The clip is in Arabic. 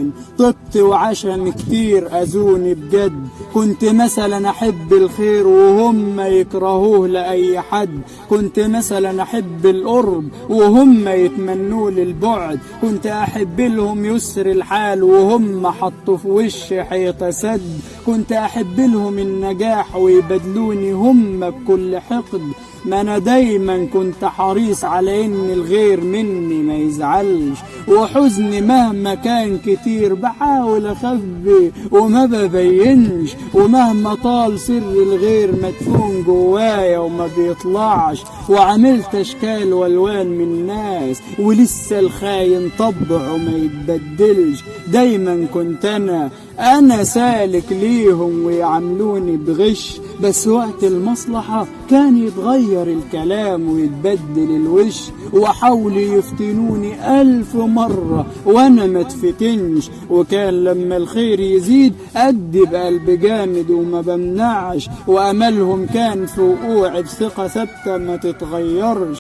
سنين طبت وعشم كتير أذوني بجد. كنت مثلا أحب الخير وهم يكرهوه لأي حد. كنت مثلا أحب القرب وهم يتمنوه للبعد. كنت أحب لهم يسر الحال وهم حطوا في وشي حيطة سد. كنت أحب لهم النجاح ويبدلوني هم بكل حقد. ما أنا دايما كنت حريص على إن الغير مني ما يزعلش، وحزني مهما كان كتير بحاول أخبي وما ببينش، ومهما طال سر الغير مدفون جوايا وما بيطلعش. وعملت أشكال والوان من الناس ولسه الخاين طبعه ما يتبدلش. دايما كنت أنا سالك ليهم ويعاملوني بغش، بس وقت المصلحة كان يتغير الكلام ويتبدل الوش. وحاولوا يفتنوني 1000 مرة وانا ما اتفتنش، وكان لما الخير يزيد أدي بقلب جامد وما بمنعش. وأملهم كان في وقوع بثقة ثابتة ما تتغيرش.